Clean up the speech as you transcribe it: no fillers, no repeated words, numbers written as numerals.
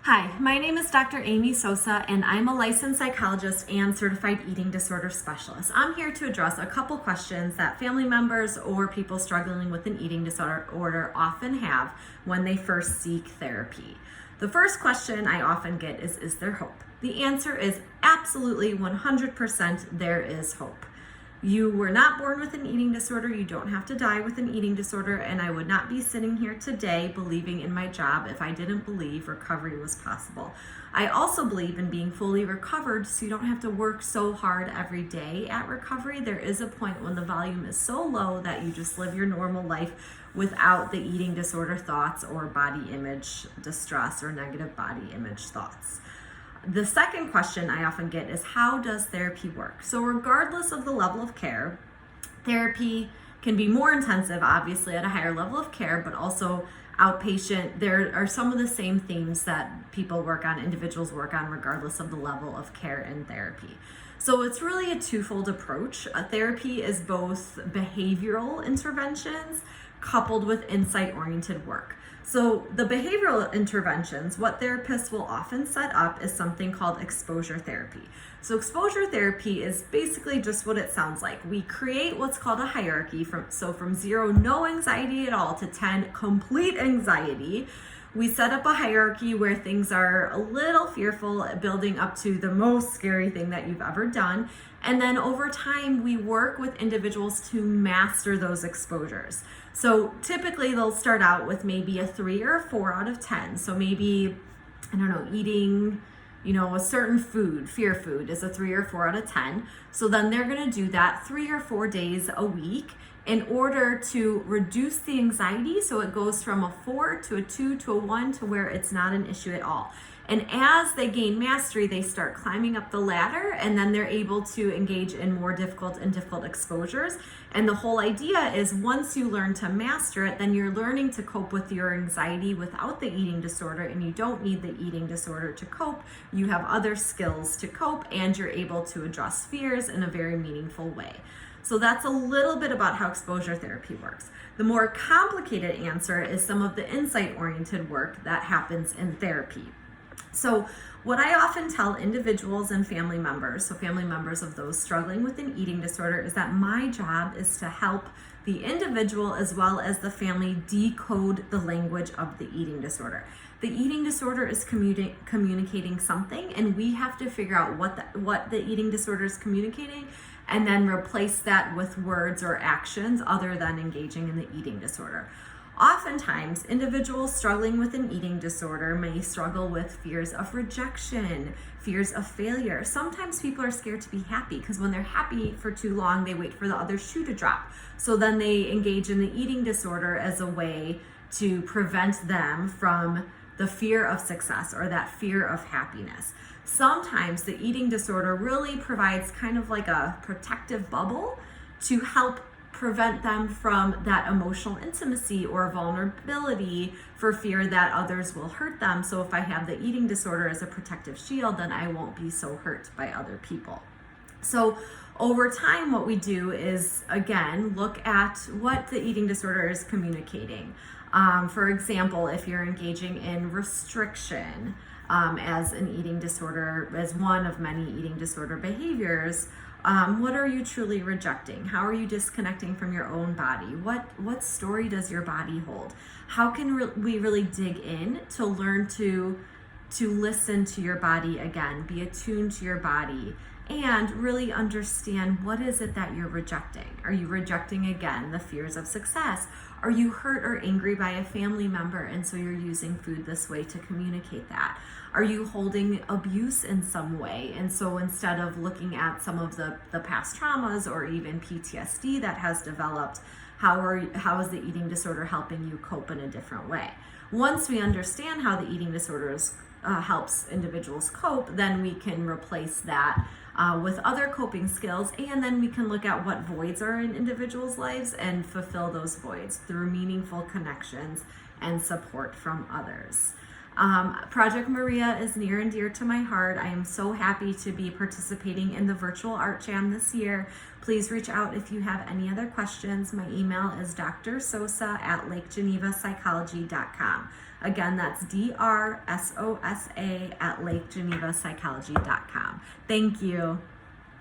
Hi, my name is Dr. Amy Sosa, and I'm a licensed psychologist and certified eating disorder specialist. I'm here to address a couple questions that family members or people struggling with an eating disorder often have when they first seek therapy. The first question I often get is there hope? The answer is absolutely 100% there is hope. You were not born with an eating disorder. You don't have to die with an eating disorder, and I would not be sitting here today believing in my job if I didn't believe recovery was possible. I also believe in being fully recovered so you don't have to work so hard every day at recovery. There is a point when the volume is so low that you just live your normal life without the eating disorder thoughts or body image distress or negative body image thoughts. The second question I often get is, how does therapy work? So regardless of the level of care, therapy can be more intensive, obviously, at a higher level of care, but also outpatient. There are some of the same themes that individuals work on, regardless of the level of care and therapy. So it's really a twofold approach. Therapy is both behavioral interventions coupled with insight-oriented work. So the behavioral interventions, what therapists will often set up is something called exposure therapy. So exposure therapy is basically just what it sounds like. We create what's called a hierarchy from 0, no anxiety at all, to 10, complete anxiety. We set up a hierarchy where things are a little fearful, building up to the most scary thing that you've ever done. And then over time, we work with individuals to master those exposures. So typically they'll start out with maybe a 3 or a 4 out of 10. So maybe, eating, a certain food, fear food, is a 3 or 4 out of 10. So then they're going to do that 3 or 4 days a week in order to reduce the anxiety, so it goes from a 4 to a 2 to a 1 to where it's not an issue at all. And as they gain mastery, they start climbing up the ladder, and then they're able to engage in more difficult exposures. And the whole idea is, once you learn to master it, then you're learning to cope with your anxiety without the eating disorder, and you don't need the eating disorder to cope. You have other skills to cope, and you're able to address fears in a very meaningful way. So that's a little bit about how exposure therapy works. The more complicated answer is some of the insight-oriented work that happens in therapy. So what I often tell individuals and family members, so family members of those struggling with an eating disorder, is that my job is to help the individual as well as the family decode the language of the eating disorder. The eating disorder is communicating something, and we have to figure out what the eating disorder is communicating, and then replace that with words or actions other than engaging in the eating disorder. Oftentimes, individuals struggling with an eating disorder may struggle with fears of rejection, fears of failure. Sometimes people are scared to be happy because when they're happy for too long, they wait for the other shoe to drop. So then they engage in the eating disorder as a way to prevent them from the fear of success or that fear of happiness. Sometimes the eating disorder really provides kind of like a protective bubble to help prevent them from that emotional intimacy or vulnerability for fear that others will hurt them. So if I have the eating disorder as a protective shield, then I won't be so hurt by other people. So over time, what we do is, again, look at what the eating disorder is communicating. For example, if you're engaging in restriction as an eating disorder, as one of many eating disorder behaviors, what are you truly rejecting? How are you disconnecting from your own body? What story does your body hold? How can we really dig in to learn to listen to your body again, be attuned to your body, and really understand what is it that you're rejecting? Are you rejecting, again, the fears of success? Are you hurt or angry by a family member, and so you're using food this way to communicate that? Are you holding abuse in some way? And so instead of looking at some of the past traumas or even PTSD that has developed, how is the eating disorder helping you cope in a different way? Once we understand how the eating disorder helps individuals cope, then we can replace that with other coping skills, and then we can look at what voids are in individuals' lives and fulfill those voids through meaningful connections and support from others. Project Maria is near and dear to my heart. I am so happy to be participating in the virtual art jam this year. Please reach out if you have any other questions. My email is drsosa@lakegenevapsychology.com. Again, that's drsosa@lakegenevapsychology.com. Thank you.